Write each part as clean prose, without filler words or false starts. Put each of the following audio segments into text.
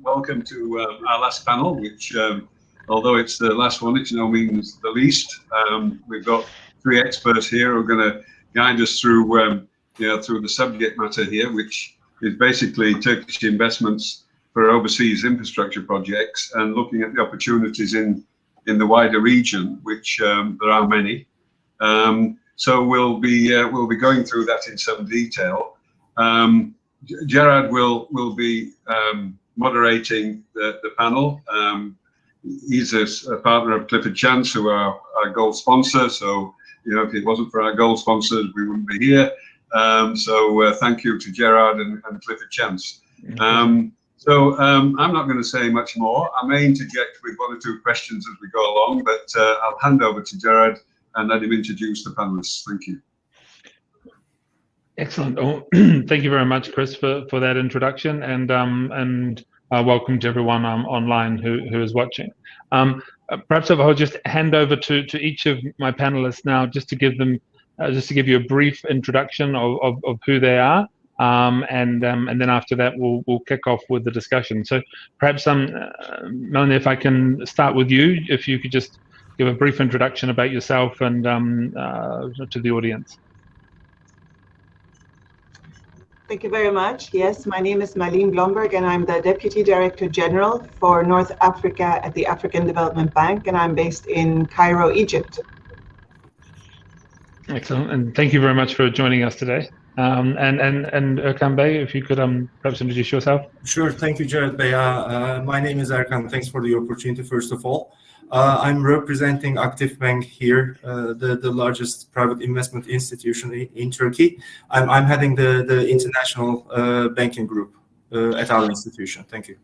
welcome to our last panel, which, although it's the last one, it's no means the least. We've got three experts here who are going to guide us through, through the subject matter here, which is basically Turkish investments for overseas infrastructure projects and looking at the opportunities in the wider region, which there are many. So we'll be going through that in some detail. Gerard will be moderating the panel. He's a partner of Clifford Chance, who are our gold sponsor. So, if it wasn't for our gold sponsors, we wouldn't be here. So thank you to Gerard and Clifford Chance. I'm not going to say much more. I may interject with one or two questions as we go along, but I'll hand over to Gerard and let him introduce the panelists. Thank you. Excellent. Oh, thank you very much, Chris, for that introduction, and welcome to everyone online who is watching. Perhaps if I'll just hand over to each of my panelists now, just to give you a brief introduction of who they are, and then after that we'll kick off with the discussion. So perhaps Melanie, if I can start with you, if you could just give a brief introduction about yourself and to the audience. Thank you very much. Yes, my name is Malin Blomberg, and I'm the Deputy Director General for North Africa at the African Development Bank, and I'm based in Cairo, Egypt. Excellent, and thank you very much for joining us today. And Erkan Bey, if you could perhaps introduce yourself. Sure, thank you, Jared Bey. My name is Erkan. Thanks for the opportunity, first of all. I'm representing Aktif Bank here, the largest private investment institution in Turkey. I'm heading the international banking group at our institution. Thank you.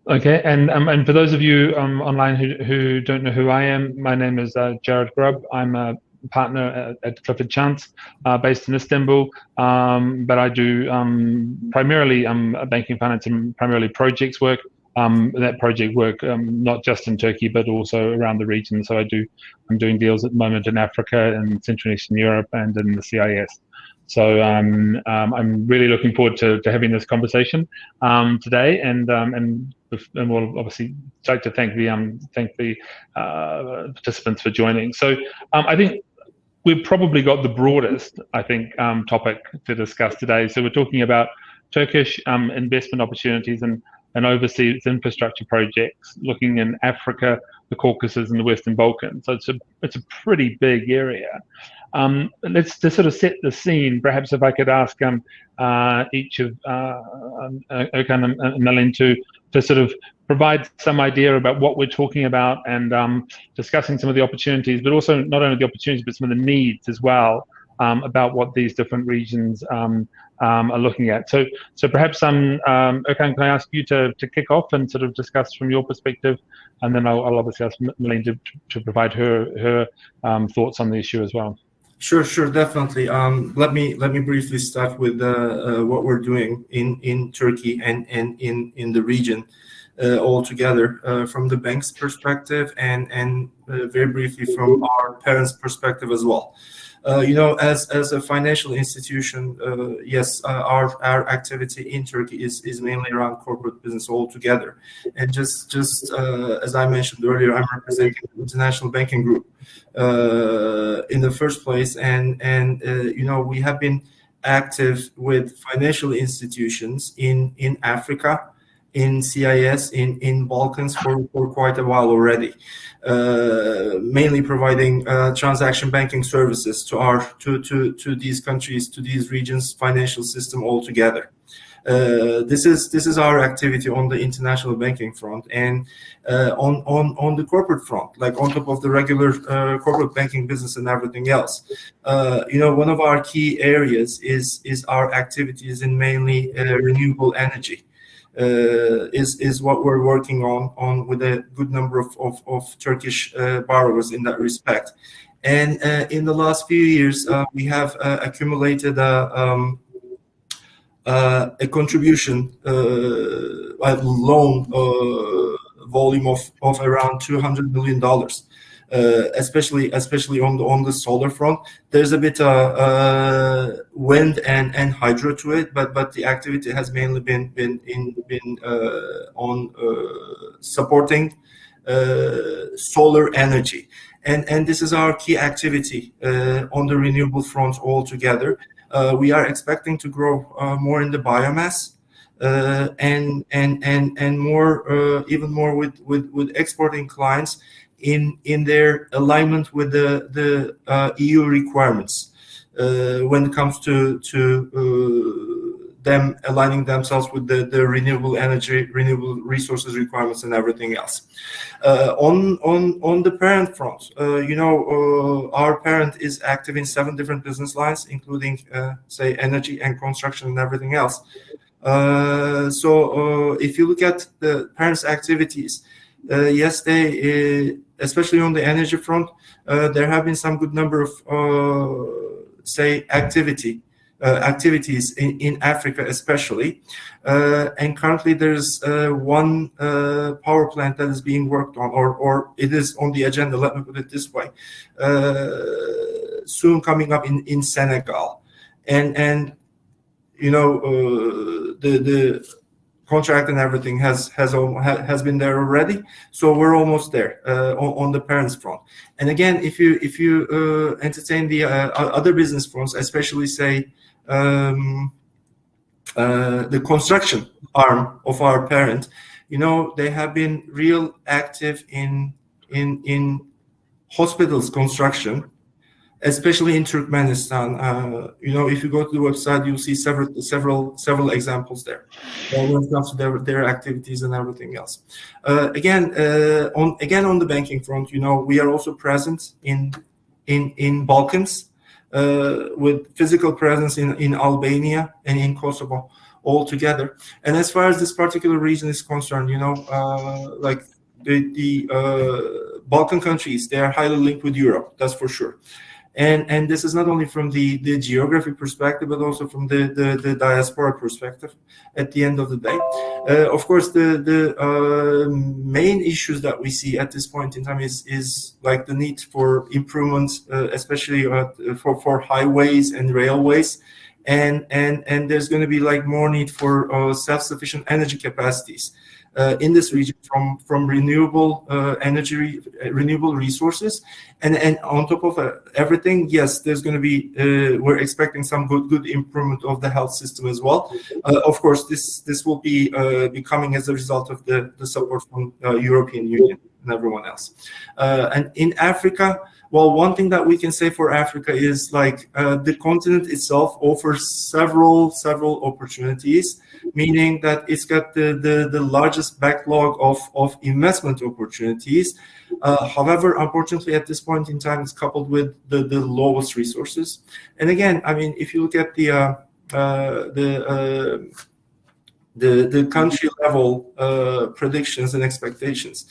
Okay, and for those of you online who don't know who I am, my name is Jared Grubb. I'm a partner at Clifford Chance, based in Istanbul, but I do primarily banking, finance, and primarily projects work. That project work not just in Turkey but also around the region. So I'm doing deals at the moment in Africa and Central and Eastern Europe and in the CIS. So I'm really looking forward to having this conversation today, and we'll obviously like to thank the participants for joining. So I think we've probably got the broadest topic to discuss today. So we're talking about Turkish investment opportunities and overseas infrastructure projects, looking in Africa, the Caucasus, and the Western Balkans. So it's a pretty big area. Let's just sort of set the scene. Perhaps if I could ask each of Erkan and Melin to sort of provide some idea about what we're talking about and discussing some of the opportunities, but also not only the opportunities but some of the needs as well, about what these different regions are looking at. So perhaps Erkan, can I ask you to kick off and sort of discuss from your perspective, and then I'll obviously ask Melin to provide her thoughts on the issue as well. Sure, definitely. Let me briefly start with what we're doing in Turkey and in the region altogether, from the bank's perspective and very briefly from our parents' perspective as well. As a financial institution, yes, our activity in Turkey is mainly around corporate business altogether. And just as I mentioned earlier, I'm representing the international banking group in the first place, and we have been active with financial institutions in Africa, in CIS, in Balkans for quite a while already, mainly providing transaction banking services to these countries, to these regions' financial system altogether. This is our activity on the international banking front, and on the corporate front, like on top of the regular corporate banking business and everything else. One of our key areas is our activities in mainly renewable energy. Is what we're working on with a good number of Turkish borrowers in that respect. And in the last few years, we have accumulated a contribution, a loan volume of around $200 million especially on the solar front. There's a bit of wind and hydro to it, but the activity has mainly been on supporting solar energy, and this is our key activity on the renewable front altogether. We are expecting to grow more in the biomass. And more, even more with exporting clients in their alignment with the EU requirements when it comes to them aligning themselves with the renewable energy, renewable resources requirements, and everything else. On the parent front, our parent is active in 7 different business lines, including say energy and construction and everything else. So if you look at the parent's activities, yes, they, especially on the energy front, there have been some good number of, say, activities in Africa especially. And currently there's one power plant that is being worked on, or it is on the agenda, let me put it this way, soon coming up in Senegal. And the contract and everything has been there already, so we're almost there on the parents front. And again, if you entertain the other business fronts, especially say the construction arm of our parent, they have been real active in hospitals construction, especially in Turkmenistan. If you go to the website, you'll see several examples there when it comes to their activities and everything else. Again, on the banking front, we are also present in Balkans with physical presence in Albania and in Kosovo altogether. And as far as this particular region is concerned, like the Balkan countries, they are highly linked with Europe, that's for sure. And this is not only from the geography perspective, but also from the diaspora perspective at the end of the day. Of course, the main issues that we see at this point in time is like the need for improvements, especially for highways and railways. And there's going to be like more need for self-sufficient energy capacities in this region from renewable energy, renewable resources, and on top of everything, yes, there's going to be we're expecting some good improvement of the health system as well. Of course, this will be coming as a result of the support from European Union and everyone else. And in Africa, well, one thing that we can say for Africa is like the continent itself offers several opportunities, meaning that it's got the largest backlog of investment opportunities. However, unfortunately, at this point in time, it's coupled with the lowest resources. And again, I mean, if you look at the country level predictions and expectations,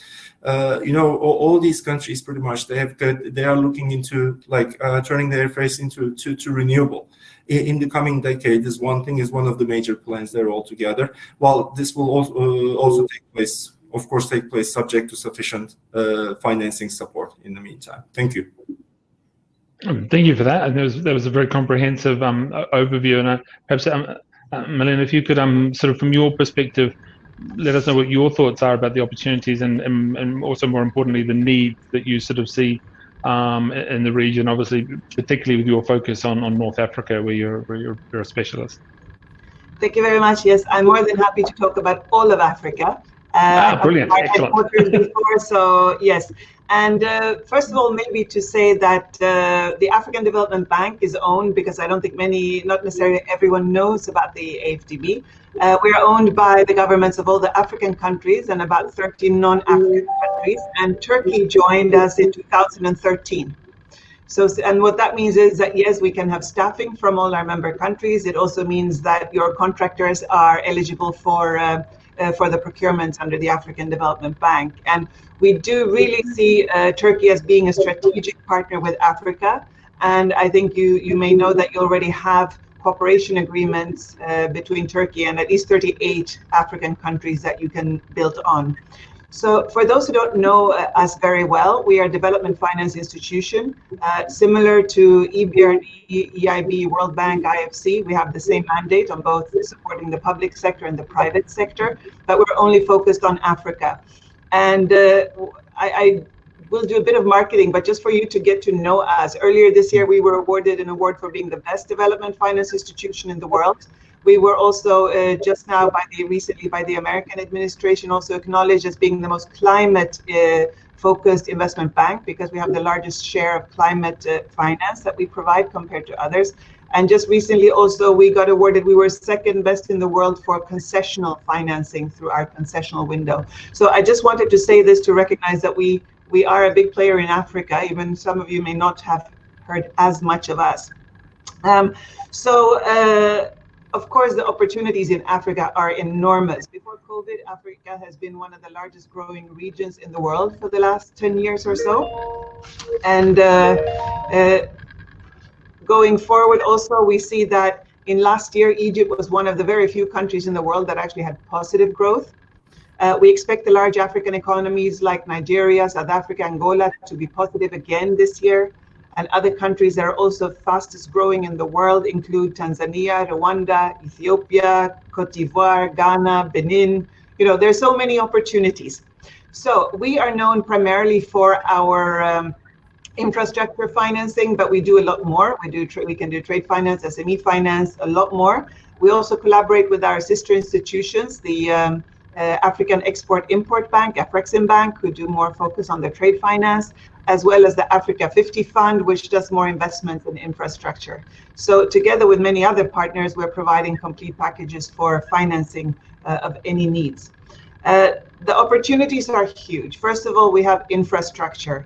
all these countries pretty much they are looking into like turning their face into renewable in the coming decade. Is one of the major plans there altogether. Well, this will also take place, of course, subject to sufficient financing support in the meantime. Thank you. Thank you for that. And that was a very comprehensive overview. And perhaps, Malin, if you could sort of from your perspective, let us know what your thoughts are about the opportunities and also more importantly the needs that you sort of see in the region, obviously particularly with your focus on North Africa where you're a specialist. Thank you very much. Yes, I'm more than happy to talk about all of Africa. Brilliant, excellent. Before, so yes. And first of all, maybe to say that the African Development Bank is owned, because I don't think not necessarily everyone knows about the AFDB. We are owned by the governments of all the African countries and about 13 non-African countries, and Turkey joined us in 2013. So, and what that means is that, yes, we can have staffing from all our member countries. It also means that your contractors are eligible for the procurement under the African Development Bank. And we do really see Turkey as being a strategic partner with Africa. And I think you may know that you already have cooperation agreements between Turkey and at least 38 African countries that you can build on. So for those who don't know us very well, we are a development finance institution, similar to EBRD, EIB, World Bank, IFC. We have the same mandate on both supporting the public sector and the private sector, but we're only focused on Africa. And I will do a bit of marketing, but just for you to get to know us. Earlier this year, we were awarded an award for being the best development finance institution in the world. We were also just now recently by the American administration also acknowledged as being the most climate focused investment bank, because we have the largest share of climate finance that we provide compared to others. And just recently also we got awarded, we were second best in the world for concessional financing through our concessional window. So I just wanted to say this to recognize that we are a big player in Africa, even some of you may not have heard as much of us. Of course, the opportunities in Africa are enormous. Before COVID, Africa has been one of the largest growing regions in the world for the last 10 years or so. And going forward also, we see that in last year, Egypt was one of the very few countries in the world that actually had positive growth. We expect the large African economies like Nigeria, South Africa, Angola to be positive again this year. And other countries that are also fastest growing in the world include Tanzania, Rwanda, Ethiopia, Cote d'Ivoire, Ghana, Benin. You know, there's so many opportunities. So we are known primarily for our infrastructure financing, but we do a lot more. We can do trade finance, SME finance, a lot more. We also collaborate with our sister institutions, the African Export-Import Bank, Afrexim Bank, who do more focus on the trade finance, as well as the Africa 50 Fund, which does more investments in infrastructure. So together with many other partners, we're providing complete packages for financing of any needs. The opportunities are huge. First of all, we have infrastructure,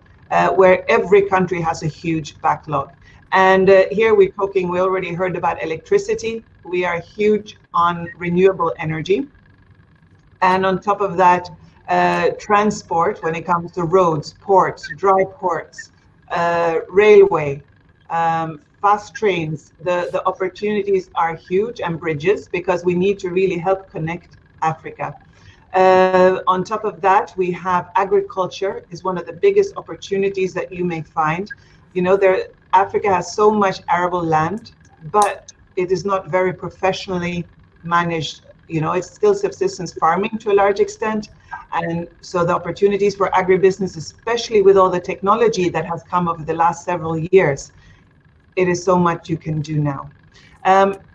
where every country has a huge backlog. And here we already heard about electricity. We are huge on renewable energy. And on top of that, transport, when it comes to roads, ports, dry ports, railway, fast trains, the opportunities are huge, and bridges, because we need to really help connect Africa. On top of that, we have agriculture is one of the biggest opportunities that you may find. You know, Africa has so much arable land, but it is not very professionally managed. You know, it's still subsistence farming to a large extent. And so the opportunities for agribusiness, especially with all the technology that has come over the last several years, it is so much you can do now.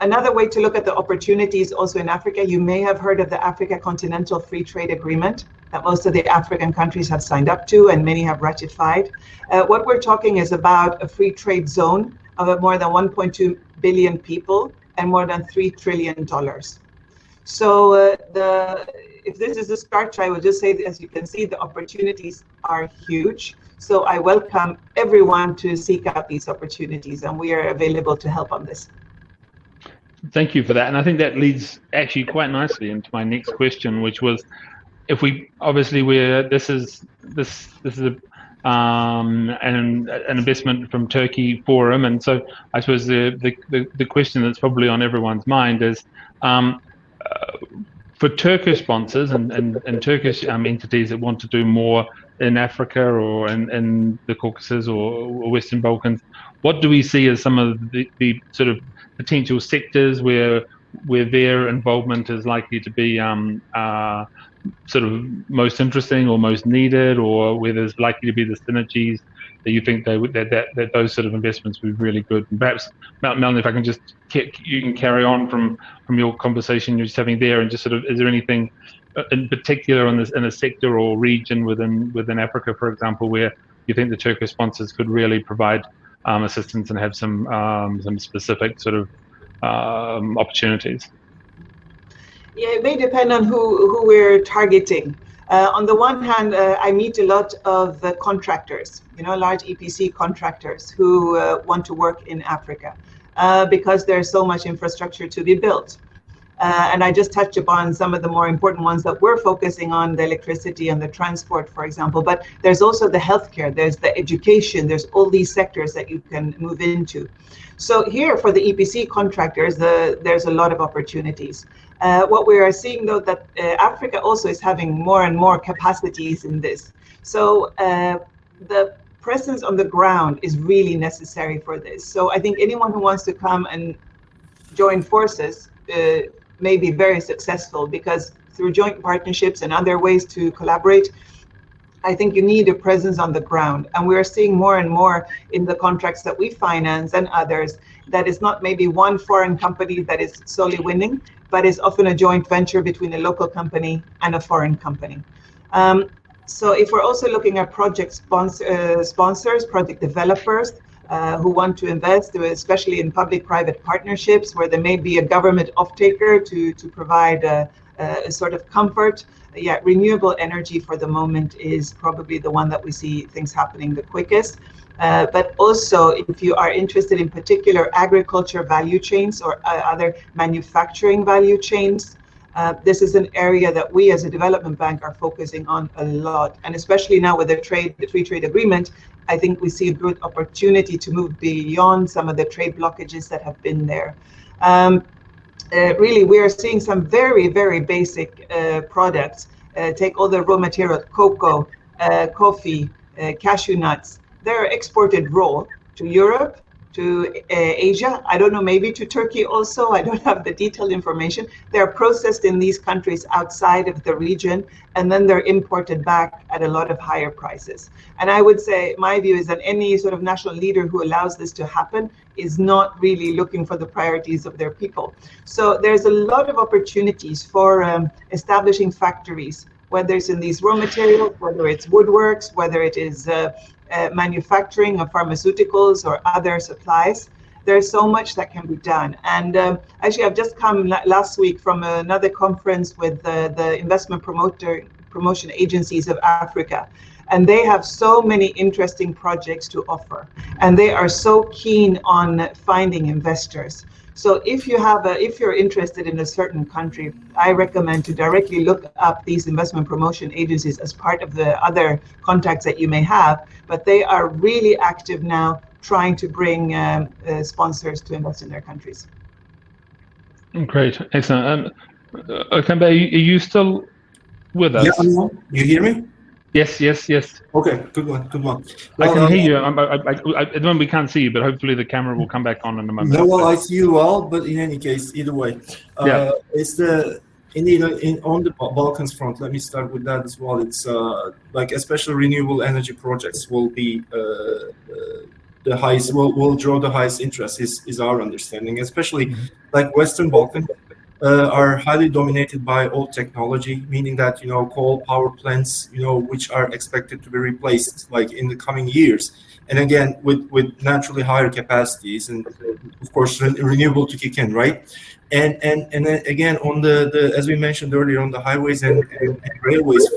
Another way to look at the opportunities also in Africa, you may have heard of the Africa Continental Free Trade Agreement that most of the African countries have signed up to and many have ratified. What we're talking is about a free trade zone of more than 1.2 billion people and more than $3 trillion. So if this is a start, I would just say, as you can see, the opportunities are huge. So I welcome everyone to seek out these opportunities, and we are available to help on this. Thank you for that. And I think that leads actually quite nicely into my next question, which was, if we obviously this is an investment from Turkey Forum, and so I suppose the question that's probably on everyone's mind is, for Turkish sponsors and Turkish entities that want to do more in Africa or in the Caucasus or Western Balkans, what do we see as some of the sort of potential sectors where their involvement is likely to be sort of most interesting or most needed, or where there's likely to be the synergies that you think that those sort of investments would be really good? And perhaps, Melanie, if I can just, you can carry on from your conversation you're just having there, and just sort of, is there anything in particular in a sector or region within Africa, for example, where you think the Turkish sponsors could really provide assistance and have some specific sort of opportunities? Yeah, it may depend on who we're targeting. On the one hand, I meet a lot of contractors, you know, large EPC contractors who want to work in Africa because there's so much infrastructure to be built. And I just touched upon some of the more important ones that we're focusing on, the electricity and the transport, for example. But there's also the healthcare, there's the education, there's all these sectors that you can move into. So here for the EPC contractors, there's a lot of opportunities. What we are seeing, though, that Africa also is having more and more capacities in this. So the presence on the ground is really necessary for this. So I think anyone who wants to come and join forces may be very successful, because through joint partnerships and other ways to collaborate, I think you need a presence on the ground. And we're seeing more and more in the contracts that we finance and others, that is not maybe one foreign company that is solely winning, but is often a joint venture between a local company and a foreign company. So if we're also looking at project sponsors, project developers who want to invest, especially in public-private partnerships, where there may be a government off-taker to provide a sort of comfort. Yeah, renewable energy for the moment is probably the one that we see things happening the quickest. But also, if you are interested in particular agriculture value chains or other manufacturing value chains, this is an area that we as a development bank are focusing on a lot. And especially now with the free trade agreement, I think we see a good opportunity to move beyond some of the trade blockages that have been there. Really, we are seeing some very, very basic products. Take all the raw material, cocoa, coffee, cashew nuts. They're exported raw to Europe, to Asia. I don't know, maybe to Turkey also. I don't have the detailed information. They're processed in these countries outside of the region, and then they're imported back at a lot of higher prices. And I would say my view is that any sort of national leader who allows this to happen is not really looking for the priorities of their people. So there's a lot of opportunities for establishing factories, whether it's in these raw materials, whether it's woodworks, whether it is manufacturing of pharmaceuticals or other supplies. There's so much that can be done. And actually, I've just come last week from another conference with the investment promotion agencies of Africa. And they have so many interesting projects to offer. And they are so keen on finding investors. So if you're interested in a certain country, I recommend to directly look up these investment promotion agencies as part of the other contacts that you may have. But they are really active now, trying to bring sponsors to invest in their countries. Great, excellent. Okembe, are you still with us? Yeah, you hear me? Yes. Okay, good one. Well, I can hear you. At the moment we can't see you, but hopefully the camera will come back on in a moment. No, well, I see you well, but in any case, either way, it's on the Balkans front. Let me start with that as well. It's like especially renewable energy projects will be the highest. Will draw the highest interest. Is our understanding, especially like Western Balkans. Are highly dominated by old technology, meaning that coal power plants, which are expected to be replaced like in the coming years, and again with naturally higher capacities, and of course renewable to kick in, right? And then again on the as we mentioned earlier, on the highways and railways,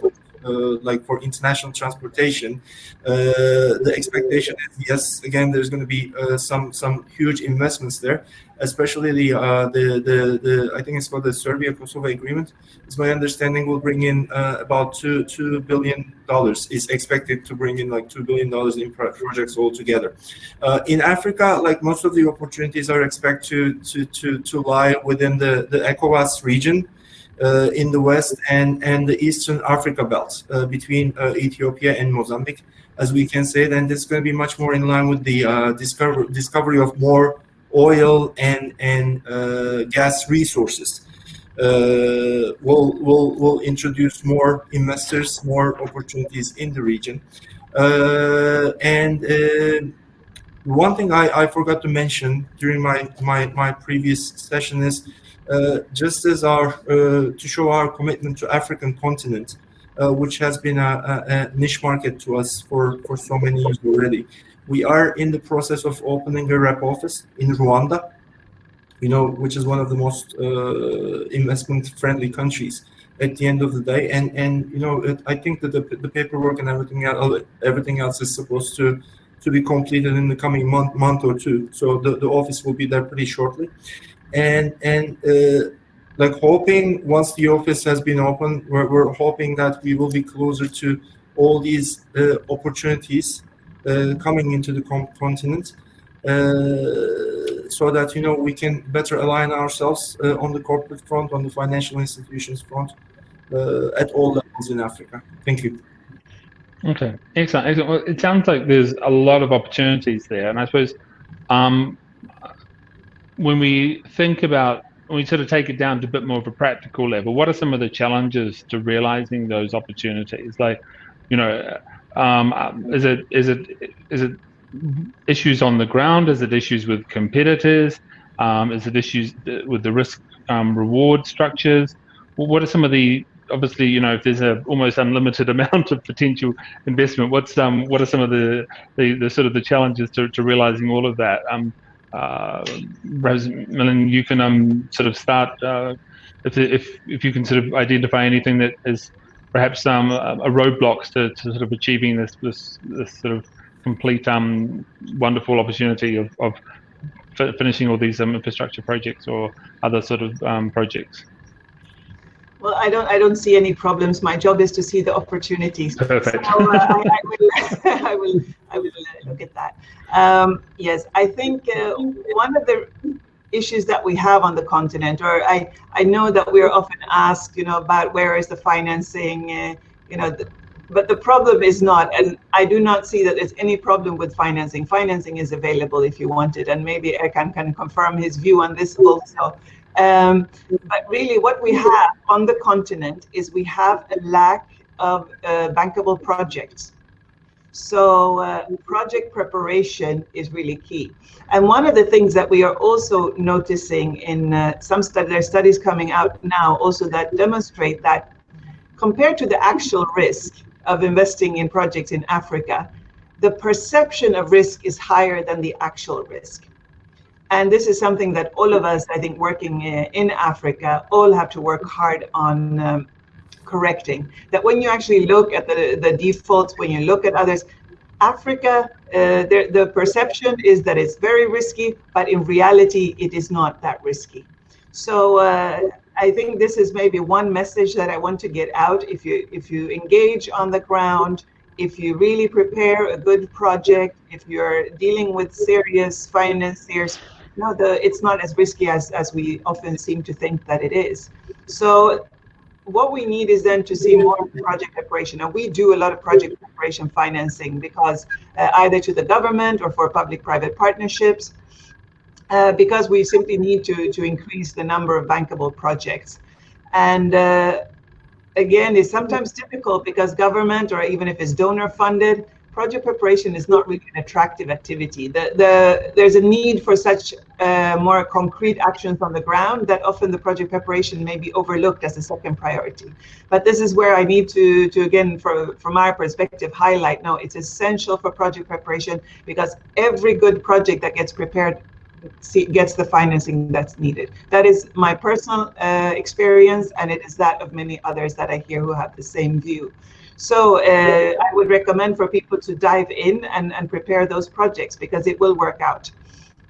like for international transportation, the expectation is yes, again there's going to be some huge investments there. Especially the I think it's called the Serbia-Kosovo agreement. It's my understanding will bring in about $2 billion. Is expected to bring in like $2 billion in projects altogether. In Africa, like most of the opportunities are expected to lie within the ECOWAS region, in the west and the Eastern Africa belt, between Ethiopia and Mozambique, as we can say. Then this is going to be much more in line with the discovery of more oil and gas resources. Will introduce more investors, more opportunities in the region. And one thing I forgot to mention during my previous session is just as to show our commitment to African continent, which has been a niche market to us for so many years already. We are in the process of opening a rep office in Rwanda, which is one of the most investment-friendly countries at the end of the day. And I think that the paperwork and everything else is supposed to be completed in the coming month or two. So the office will be there pretty shortly. And like hoping once the office has been opened, we're hoping that we will be closer to all these opportunities coming into the continent. so that we can better align ourselves on the corporate front, on the financial institutions front, at all levels in Africa. Thank you. Okay, excellent, excellent. Well, it sounds like there's a lot of opportunities there, and I suppose when we sort of take it down to a bit more of a practical level, what are some of the challenges to realizing those opportunities? Like, is it issues on the ground? Is it issues with competitors? Is it issues with the risk reward structures? Well, what are some of the, obviously, if there's a almost unlimited amount of potential investment, what are some of the sort of the challenges to realizing all of that? Rosemillion, you can sort of start if you can sort of identify anything that is perhaps a roadblocks to sort of achieving this sort of complete wonderful opportunity of finishing all these infrastructure projects or other sort of projects. Well, I don't see any problems. My job is to see the opportunities. Perfect. So I will look at that. Yes, I think one of the issues that we have on the continent, or I know that we're often asked, about where is the financing, but the problem is not, and I do not see that there's any problem with financing. Financing is available if you want it, and maybe Erkan can confirm his view on this also. But really what we have on the continent is we have a lack of bankable projects. So project preparation is really key. And one of the things that we are also noticing in there are studies coming out now also that demonstrate that compared to the actual risk of investing in projects in Africa, the perception of risk is higher than the actual risk. And this is something that all of us, I think, working in Africa, all have to work hard on correcting. That when you actually look at the defaults, when you look at others, Africa, the perception is that it's very risky, but in reality, it is not that risky. So I think this is maybe one message that I want to get out. If you engage on the ground, if you really prepare a good project, if you're dealing with serious financiers, it's not as risky as we often seem to think that it is. So what we need is then to see more project preparation. And we do a lot of project preparation financing because either to the government or for public-private partnerships, because we simply need to increase the number of bankable projects. And again, it's sometimes difficult because government, or even if it's donor funded, project preparation is not really an attractive activity. There's a need for such more concrete actions on the ground that often the project preparation may be overlooked as a second priority. But this is where I need to again, from our perspective, highlight, no, it's essential for project preparation because every good project that gets prepared gets the financing that's needed. That is my personal experience, and it is that of many others that I hear who have the same view. So I would recommend for people to dive in and prepare those projects because it will work out.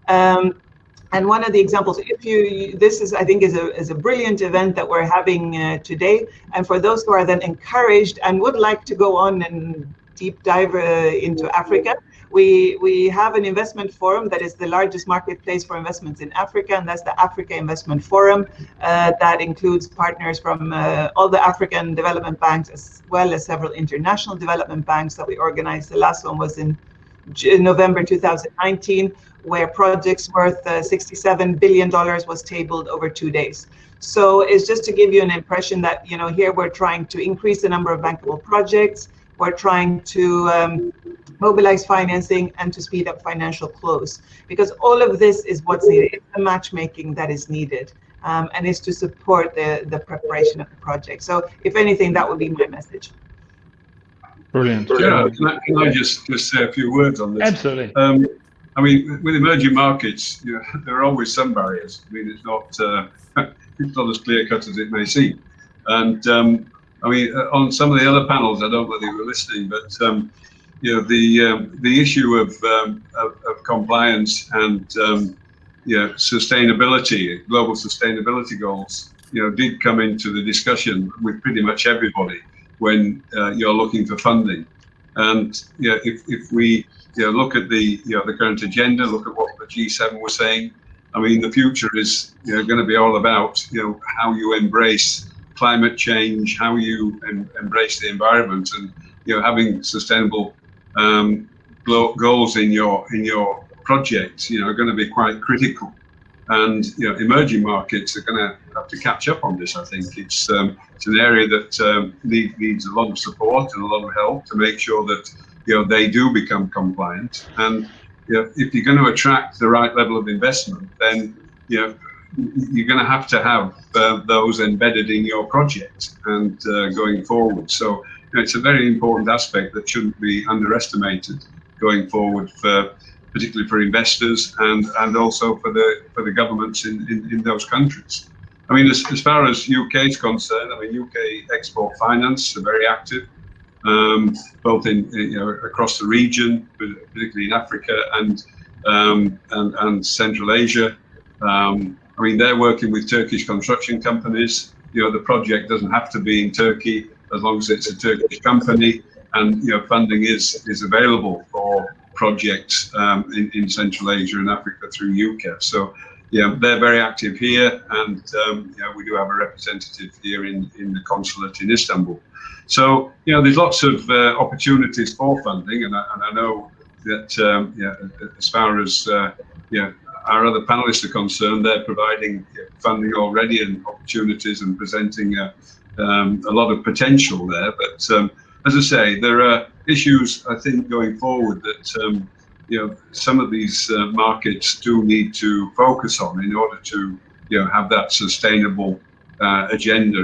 And one of the examples, I think is a brilliant event that we're having today. And for those who are then encouraged and would like to go on and deep dive into Africa, we have an investment forum that is the largest marketplace for investments in Africa, and that's the Africa Investment Forum that includes partners from all the African development banks as well as several international development banks that we organized. The last one was in November 2019, where projects worth $67 billion was tabled over 2 days. So it's just to give you an impression that, here we're trying to increase the number of bankable projects. We're trying to mobilize financing and to speed up financial close, because all of this is what's needed. It's the matchmaking that is needed, and is to support the preparation of the project. So if anything, that would be my message. Brilliant. Gerard, can I just say a few words on this? Absolutely. I mean, with emerging markets, there are always some barriers. I mean, it's not as clear cut as it may seem. And I mean, on some of the other panels, I don't know whether you were listening, but the issue of compliance and sustainability, global sustainability goals, did come into the discussion with pretty much everybody when you're looking for funding. And if we look at the current agenda, look at what the G7 was saying, I mean, the future is going to be all about how you embrace climate change, how you embrace the environment, and having sustainable goals in your projects are going to be quite critical. And emerging markets are going to have to catch up on this. I think it's an area that needs a lot of support and a lot of help to make sure that they do become compliant. And if you're going to attract the right level of investment, then you're going to have those embedded in your project and going forward. So it's a very important aspect that shouldn't be underestimated going forward, particularly for investors and also for the governments in those countries. I mean, as far as UK is concerned, I mean, UK export finance are very active, both in across the region, particularly in Africa and Central Asia. I mean, they're working with Turkish construction companies. The project doesn't have to be in Turkey as long as it's a Turkish company, and funding is available for projects in Central Asia and Africa through UCA. So they're very active here, and we do have a representative here in the consulate in Istanbul. So there's lots of opportunities for funding, and I know that as far as our other panelists are concerned, they're providing funding already and opportunities and presenting a lot of potential there. But as I say, there are issues, I think, going forward that some of these markets do need to focus on in order to have that sustainable agenda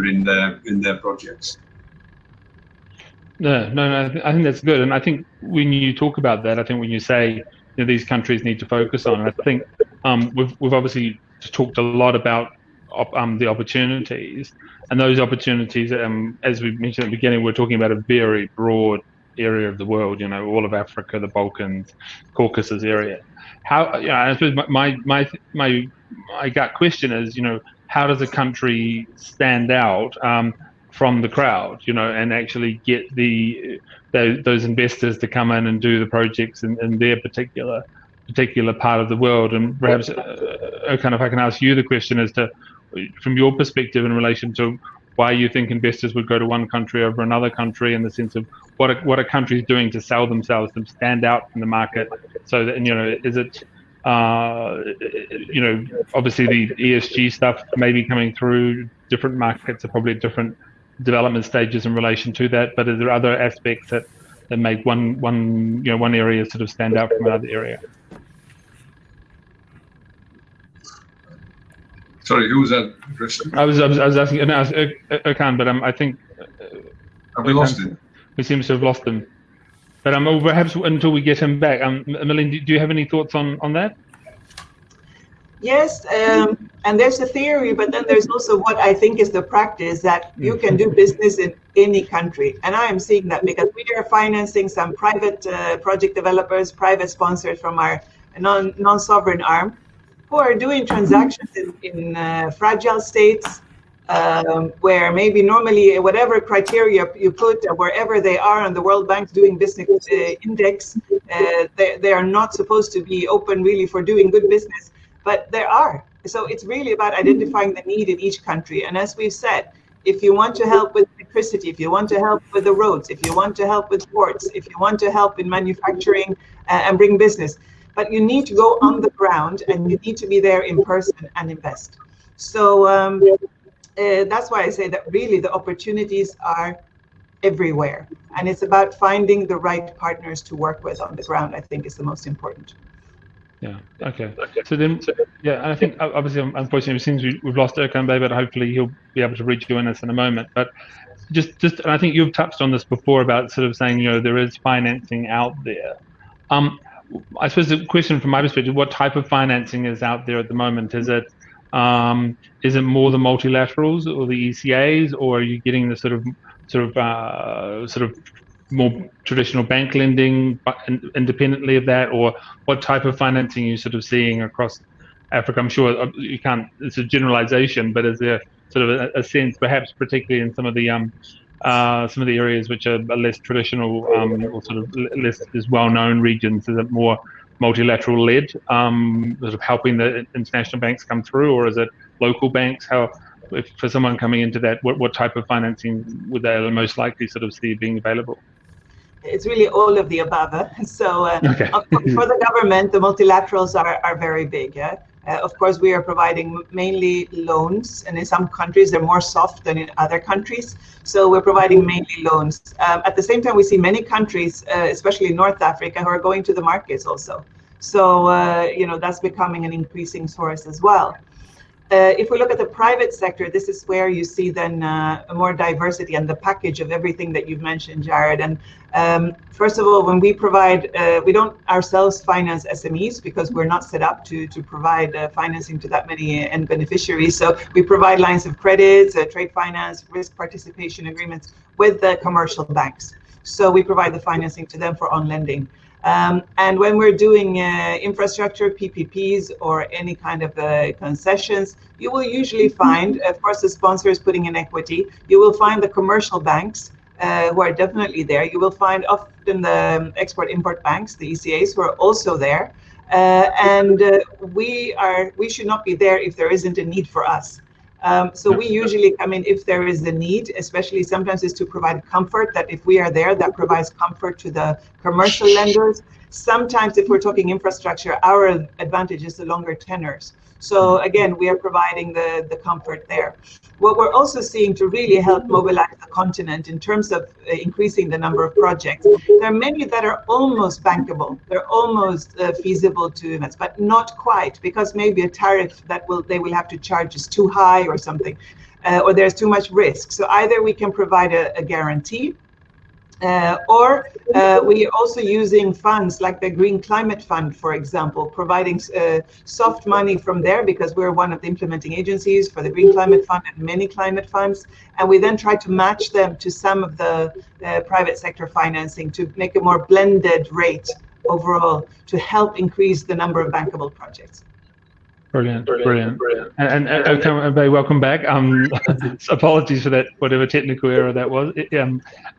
in their projects. No, I think that's good. And I think when you talk about that, I think when you say these countries need to focus on, I think we've obviously talked a lot about the opportunities, and those opportunities, as we mentioned at the beginning, we're talking about a very broad area of the world. All of Africa, the Balkans, Caucasus area. How I suppose my gut question is, how does a country stand out from the crowd, and actually get those investors to come in and do the projects in their particular part of the world? And perhaps, Okan, if I can ask you the question as to, from your perspective in relation to why you think investors would go to one country over another country, in the sense of what a country is doing to sell themselves, to stand out in the market, so that is it obviously the ESG stuff may be coming through, different markets are probably at different development stages in relation to that, but are there other aspects that make one area sort of stand out from another area? Sorry, who was that, Christian? I was asking Okan, but I think have we lost him? We seem to have lost him. But perhaps until we get him back, Melinda, do you have any thoughts on that? Yes, and there's a theory, but then there's also what I think is the practice, that you can do business in any country. And I am seeing that because we are financing some private project developers, private sponsors from our non-sovereign arm, who are doing transactions in fragile states, where maybe normally whatever criteria you put, wherever they are on the World Bank's doing business index, they are not supposed to be open really for doing good business. But there are. So it's really about identifying the need in each country. And as we've said, if you want to help with electricity, if you want to help with the roads, if you want to help with ports, if you want to help in manufacturing and bring business, but you need to go on the ground and you need to be there in person and invest. So that's why I say that really the opportunities are everywhere. And it's about finding the right partners to work with on the ground, I think, is the most important. Yeah. Okay. So then, I think obviously, unfortunately, it seems we've lost Okan Bey, but hopefully he'll be able to rejoin us in a moment. But just, and I think you've touched on this before about sort of saying, there is financing out there. I suppose the question from my perspective, what type of financing is out there at the moment? Is it more the multilaterals or the ECAs, or are you getting the sort of more traditional bank lending, but independently of that, or what type of financing are you sort of seeing across Africa? I'm sure you can't, it's a generalization, but is there sort of a sense, perhaps particularly in some of the areas which are less traditional, or sort of less well-known regions, is it more multilateral led, sort of helping the international banks come through, or is it local banks? How, if for someone coming into that, what type of financing would they most likely sort of see being available? It's really all of the above. So Okay. for the government, the multilaterals are very big. Yeah? Of course, we are providing mainly loans, and in some countries they're more soft than in other countries. So we're providing mainly loans. At the same time, we see many countries, especially in North Africa, who are going to the markets also. So that's becoming an increasing source as well. If we look at the private sector, this is where you see then more diversity and the package of everything that you've mentioned, Jared. And first of all, when we provide, we don't ourselves finance SMEs because we're not set up to provide financing to that many end beneficiaries. So we provide lines of credits, trade finance, risk participation agreements with the commercial banks. So we provide the financing to them for on lending. And when we're doing infrastructure, PPPs, or any kind of concessions, you will usually find, of course, the sponsor is putting in equity. You will find the commercial banks who are definitely there. You will find often the export-import banks, the ECAs, who are also there. And we should not be there if there isn't a need for us. So we usually come in if there is a need, especially sometimes is to provide comfort, that if we are there, that provides comfort to the commercial lenders. Sometimes if we're talking infrastructure, our advantage is the longer tenors. So again, we are providing the comfort there. What we're also seeing to really help mobilize the continent in terms of increasing the number of projects, there are many that are almost bankable. They're almost feasible to invest, but not quite, because maybe a tariff that they will have to charge is too high or something, or there's too much risk. So either we can provide a guarantee, or we also using funds like the Green Climate Fund, for example, providing soft money from there, because we're one of the implementing agencies for the Green Climate Fund and many climate funds. And we then try to match them to some of the private sector financing to make a more blended rate overall to help increase the number of bankable projects. Brilliant. And okay, very welcome back. Apologies for that, whatever technical error that was.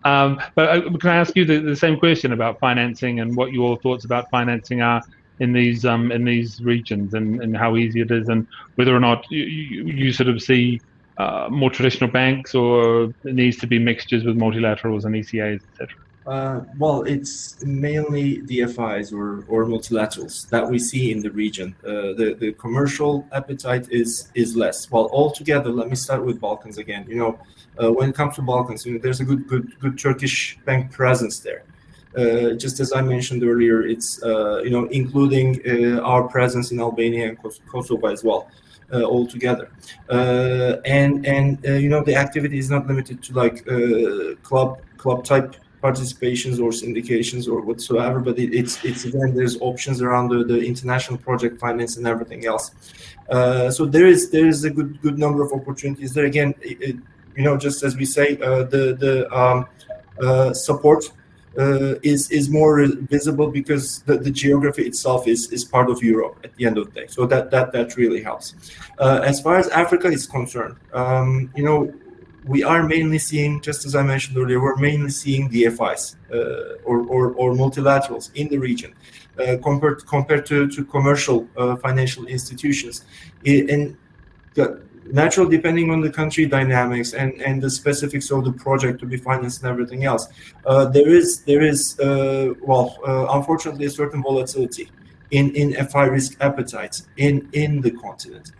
But can I ask you the same question about financing and what your thoughts about financing are in these regions, and how easy it is, and whether or not you sort of see more traditional banks, or it needs to be mixtures with multilaterals and ECAs, etc.? Well, it's mainly DFIs or multilaterals that we see in the region. The commercial appetite is less. Well, altogether, let me start with Balkans again. When it comes to Balkans, there's a good Turkish bank presence there. Just as I mentioned earlier, it's including our presence in Albania and Kosovo as well. Altogether, and the activity is not limited to like club type participations or syndications or whatsoever, but it's again, there's options around the international project finance and everything else. So there is a good number of opportunities there. Again, just as we say, the support is more visible because the geography itself is part of Europe at the end of the day. So that really helps. As far as Africa is concerned, we are mainly seeing, just as I mentioned earlier, we're mainly seeing DFIs or multilaterals in the region compared to commercial financial institutions. And naturally, depending on the country dynamics and the specifics of the project to be financed and everything else, there is unfortunately a certain volatility in FI risk appetite in the continent.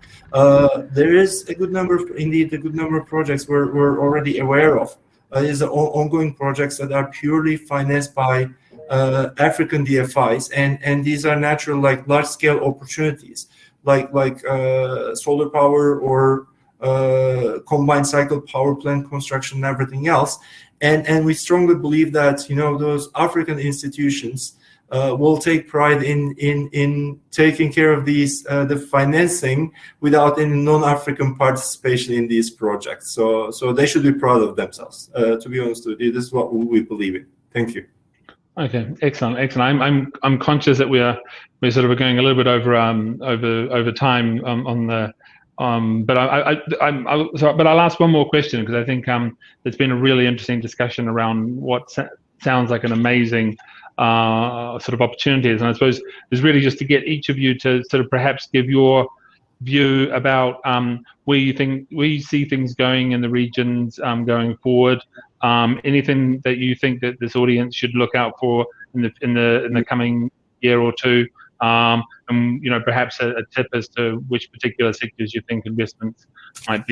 There is a good number of projects we're already aware of. Is ongoing projects that are purely financed by African DFIs, and these are natural, like large scale opportunities, like solar power or combined cycle power plant construction and everything else. And we strongly believe that those African institutions will take pride in taking care of these the financing without any non-African participation in these projects. So they should be proud of themselves. To be honest with you, this is what we believe in. Thank you. Okay, excellent. I'm conscious that we're sort of going a little bit over time on the. But I'll ask one more question, because I think there's been a really interesting discussion around what sounds like an amazing sort of opportunities. And I suppose it's really just to get each of you to sort of perhaps give your view about where you see things going in the regions going forward. Anything that you think that this audience should look out for in the coming year or two, and perhaps a tip as to which particular sectors you think investments might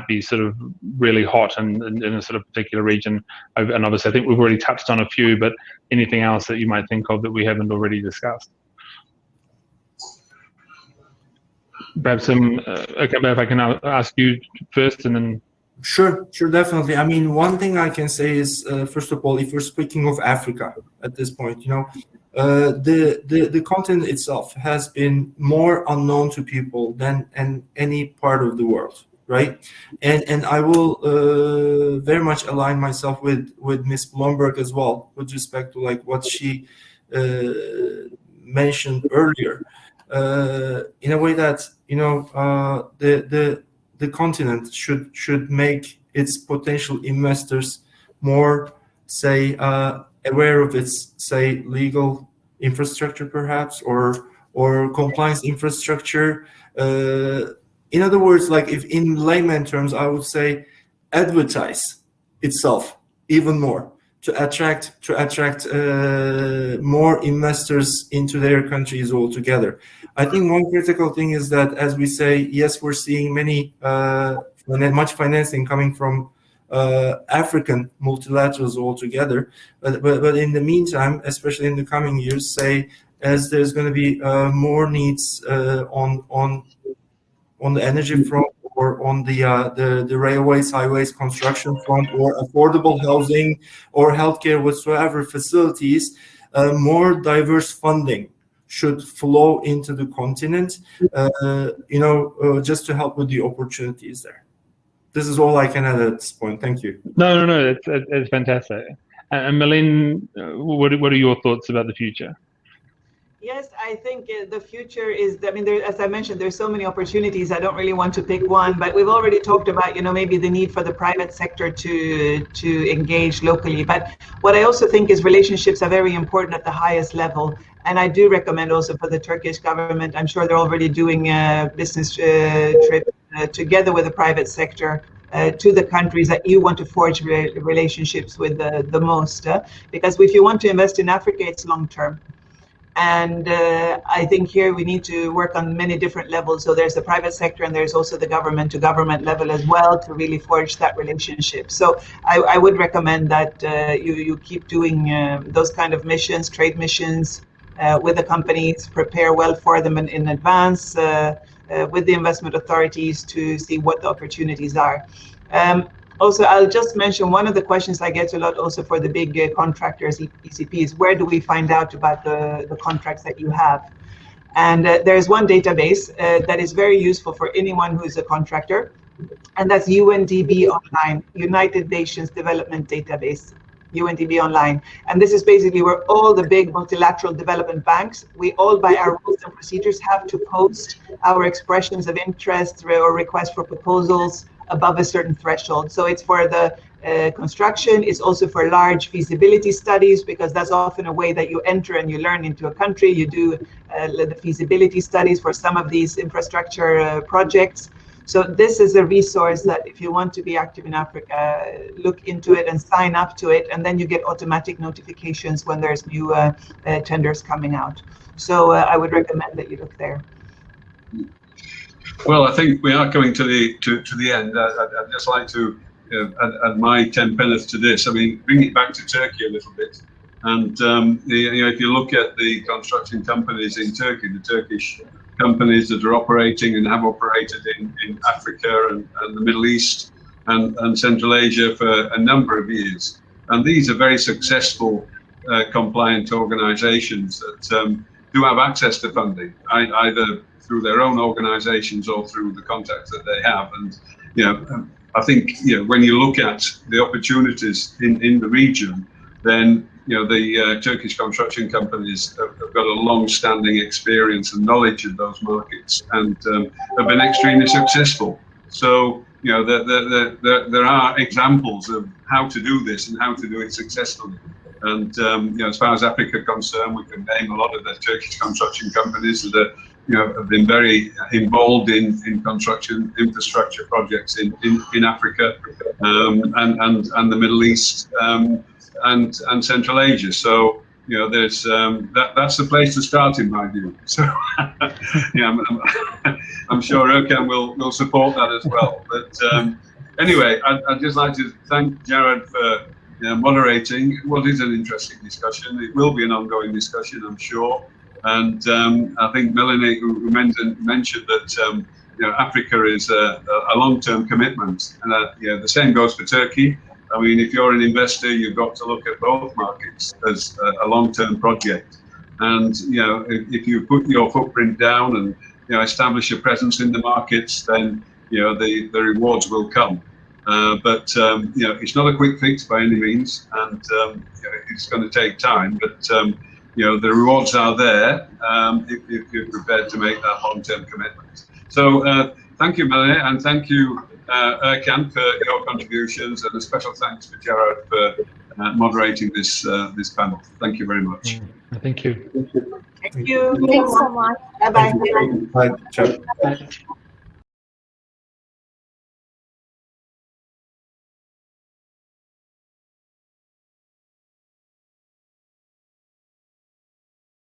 be sort of really hot in a sort of particular region. And obviously, I think we've already touched on a few, but anything else that you might think of that we haven't already discussed? Perhaps okay, if I can ask you first, and then. Sure, definitely. I mean, one thing I can say is, first of all, if we're speaking of Africa at this point, the continent itself has been more unknown to people than any part of the world, right? And I will very much align myself with Ms. Blomberg as well, with respect to like what she mentioned earlier, in a way that the continent should make its potential investors more, say, aware of its, say, legal infrastructure, perhaps, or compliance infrastructure. In other words, like if in layman terms, I would say advertise itself even more to attract more investors into their countries altogether. I think one critical thing is that, as we say, yes, we're seeing much financing coming from African multilaterals altogether, but in the meantime, especially in the coming years, say, as there's going to be more needs on the energy front, or on the railways, highways construction front, or affordable housing or healthcare whatsoever facilities, more diverse funding should flow into the continent, just to help with the opportunities there. This is all I can add at this point. Thank you. No, it's fantastic. And Malin, what are your thoughts about the future? Yes, I think the future is, as I mentioned, there's so many opportunities. I don't really want to pick one, but we've already talked about, maybe the need for the private sector to engage locally. But what I also think is relationships are very important at the highest level. And I do recommend also for the Turkish government, I'm sure they're already doing business trips together with the private sector to the countries that you want to forge relationships with the most. Because if you want to invest in Africa, it's long term. And I think here we need to work on many different levels. So there's the private sector, and there's also the government to government level as well, to really forge that relationship. So I would recommend that you keep doing those kind of missions, trade missions with the companies, prepare well for them in advance with the investment authorities to see what the opportunities are. Also, I'll just mention one of the questions I get a lot also for the big contractors, ECPs, where do we find out about the contracts that you have? And there's one database that is very useful for anyone who is a contractor, and that's UNDP Online, United Nations Development Database, UNDP Online. And this is basically where all the big multilateral development banks, we all by our rules and procedures have to post our expressions of interest or requests for proposals above a certain threshold. So it's for the construction, it's also for large feasibility studies, because that's often a way that you enter and you learn into a country. You do the feasibility studies for some of these infrastructure projects. So this is a resource that if you want to be active in Africa, look into it and sign up to it, and then you get automatic notifications when there's new tenders coming out. So I would recommend that you look there. Well, I think we are coming to the end. I'd just like to add my 10 pence to this. I mean, bring it back to Turkey a little bit. And if you look at the construction companies in Turkey, the Turkish companies that are operating and have operated in Africa and the Middle East and Central Asia for a number of years, and these are very successful compliant organizations that do have access to funding, either through their own organizations or through the contacts that they have. And I think when you look at the opportunities in the region, then the Turkish construction companies have got a long-standing experience and knowledge of those markets, and have been extremely successful. So there are examples of how to do this and how to do it successfully. And you know, as far as Africa concerned, we can name a lot of the Turkish construction companies that are, you know, have been very involved in construction infrastructure projects in Africa, and the Middle East, and Central Asia. So you know, there's that's the place to start in my view. So yeah, I'm sure Erkan will support that as well. But anyway, I'd just like to thank Jared for moderating what is an interesting discussion. It will be an ongoing discussion, I'm sure. And I think Melanie, who mentioned that you know, Africa is a long-term commitment, and you know, the same goes for Turkey. I mean, if you're an investor, you've got to look at both markets as a long-term project. And you know, if you put your footprint down and you know, establish a presence in the markets, then you know, the rewards will come. But you know, it's not a quick fix by any means, and you know, it's going to take time. But you know, the rewards are there if you're prepared to make that long-term commitment. So thank you, Melanie, and thank you, Erkan, for your contributions, and a special thanks to Gerard for moderating this this panel. Thank you very much. Thank you. Thank you. Thanks so much. Bye-bye. Bye. Ciao.